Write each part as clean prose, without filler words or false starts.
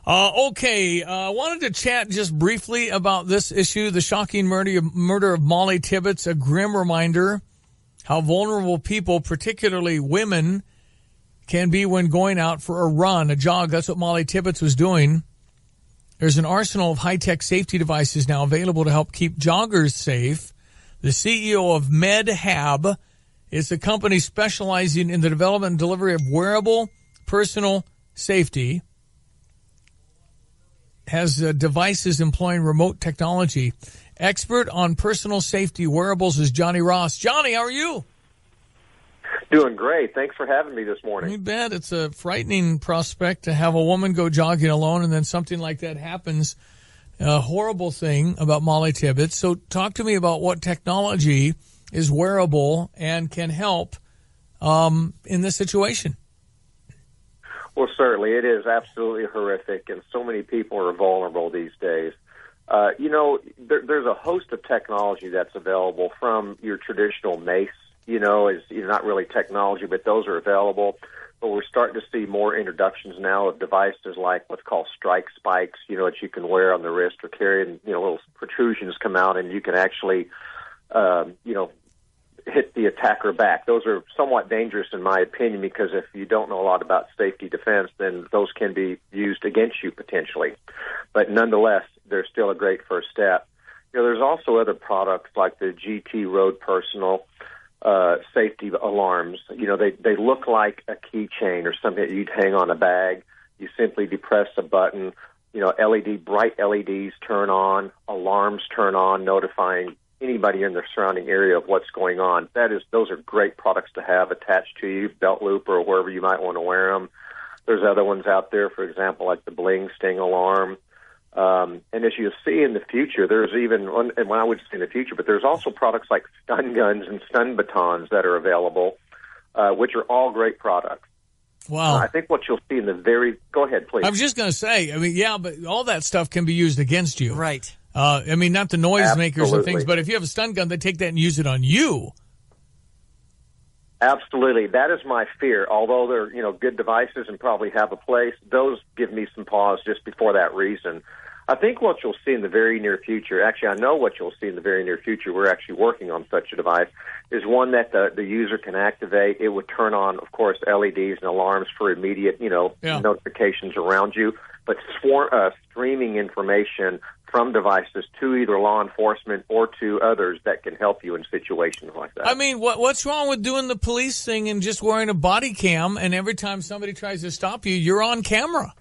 Okay, I wanted to chat just briefly about this issue, the shocking murder of Molly Tibbetts, a grim reminder how vulnerable people, particularly women, can be when going out for a run, a jog. That's what Molly Tibbetts was doing. There's an arsenal of high-tech safety devices now available to help keep joggers safe. The CEO of MedHab is a company specializing in the development and delivery of wearable personal safety. Has devices employing remote technology. Expert on personal safety wearables is Johnny Ross. Johnny, how are you? Doing great. Thanks for having me this morning. You bet. It's a frightening prospect to have a woman go jogging alone and then something like that happens. A horrible thing about Molly Tibbetts. So talk to me about what technology is wearable and can help in this situation. Well, certainly. It is absolutely horrific, and so many people are vulnerable these days. There's a host of technology that's available from your traditional mace, is not really technology, but those are available. But we're starting to see more introductions now of devices like what's called strike spikes, that you can wear on the wrist or carry, and, little protrusions come out, and you can actually, hit the attacker back. Those are somewhat dangerous in my opinion, because if you don't know a lot about safety defense, then those can be used against you potentially. But nonetheless, they're still a great first step. There's also other products like the GT Road Personal safety alarms. They look like a keychain or something that you'd hang on a bag. You simply depress a button, bright LEDs turn on, alarms turn on, notifying anybody in the surrounding area of what's going on. Those are great products to have attached to you, belt loop or wherever you might want to wear them. There's other ones out there, for example, like the Bling Sting alarm. And as you'll see in the future, there's even, and when I would say in the future, but there's also products like stun guns and stun batons that are available, which are all great products. Wow. I think what you'll see go ahead, please. I was just going to say, but all that stuff can be used against you. Right. Not the noisemakers and things, Absolutely. but if you have a stun gun, they take that and use it on you. Absolutely. That is my fear. Although they're, good devices and probably have a place, those give me some pause just before that reason. I think what you'll see in the very near future, actually I know what you'll see in the very near future, we're actually working on such a device, is one that the user can activate. It would turn on, of course, LEDs and alarms for immediate, notifications around you, but streaming information from devices to either law enforcement or to others that can help you in situations like that. What's wrong with doing the police thing and just wearing a body cam, and every time somebody tries to stop you, you're on camera?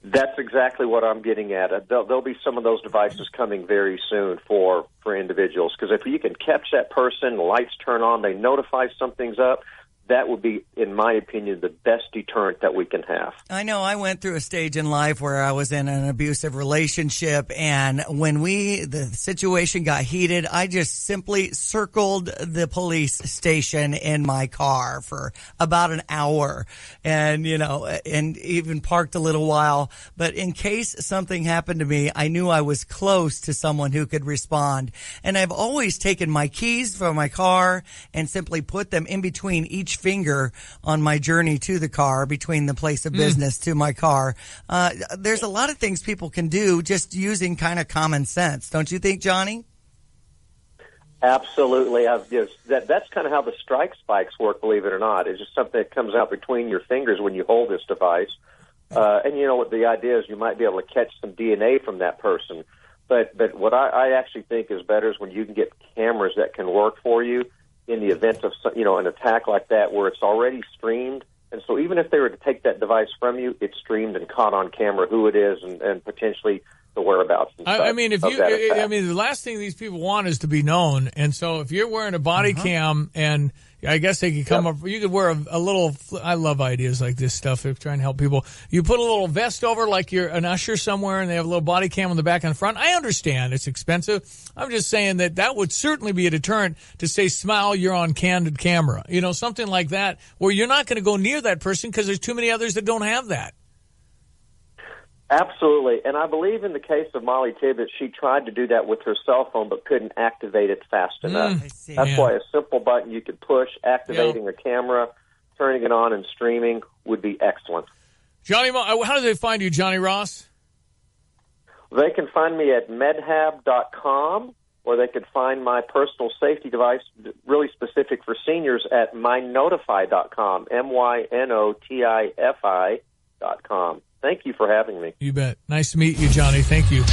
That's exactly what I'm getting at. There'll be some of those devices coming very soon for individuals, because if you can catch that person, the lights turn on, they notify something's up, that would be, in my opinion, the best deterrent that we can have. I know I went through a stage in life where I was in an abusive relationship, and when the situation got heated, I just simply circled the police station in my car for about an hour and even parked a little while. But in case something happened to me, I knew I was close to someone who could respond. And I've always taken my keys from my car and simply put them in between each finger on my journey to the car, between the place of business to my car. There's a lot of things people can do just using kind of common sense. Don't you think, Johnny? Absolutely. That's kind of how the strike spikes work, believe it or not. It's just something that comes out between your fingers when you hold this device. And what the idea is, you might be able to catch some DNA from that person. But what I actually think is better is when you can get cameras that can work for you in the event of an attack like that, where it's already streamed. And so even if they were to take that device from you, it's streamed and caught on camera who it is and potentially the whereabouts. And the last thing these people want is to be known. And so if you're wearing a body cam, and I guess they could come up, you could wear a little, I love ideas like this stuff if trying to help people. You put a little vest over like you're an usher somewhere and they have a little body cam on the back and the front. I understand it's expensive. I'm just saying that would certainly be a deterrent to say, smile, you're on candid camera. Something like that where you're not going to go near that person because there's too many others that don't have that. Absolutely. And I believe in the case of Molly Tibbetts, she tried to do that with her cell phone but couldn't activate it fast enough. That's why a simple button you could push, activating a camera, turning it on and streaming would be excellent. Johnny, how do they find you, Johnny Ross? They can find me at medhab.com, or they could find my personal safety device, really specific for seniors, at MyNotifi.com, MyNotifi.com. Thank you for having me. You bet. Nice to meet you, Johnny. Thank you.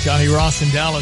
Johnny Ross in Dallas.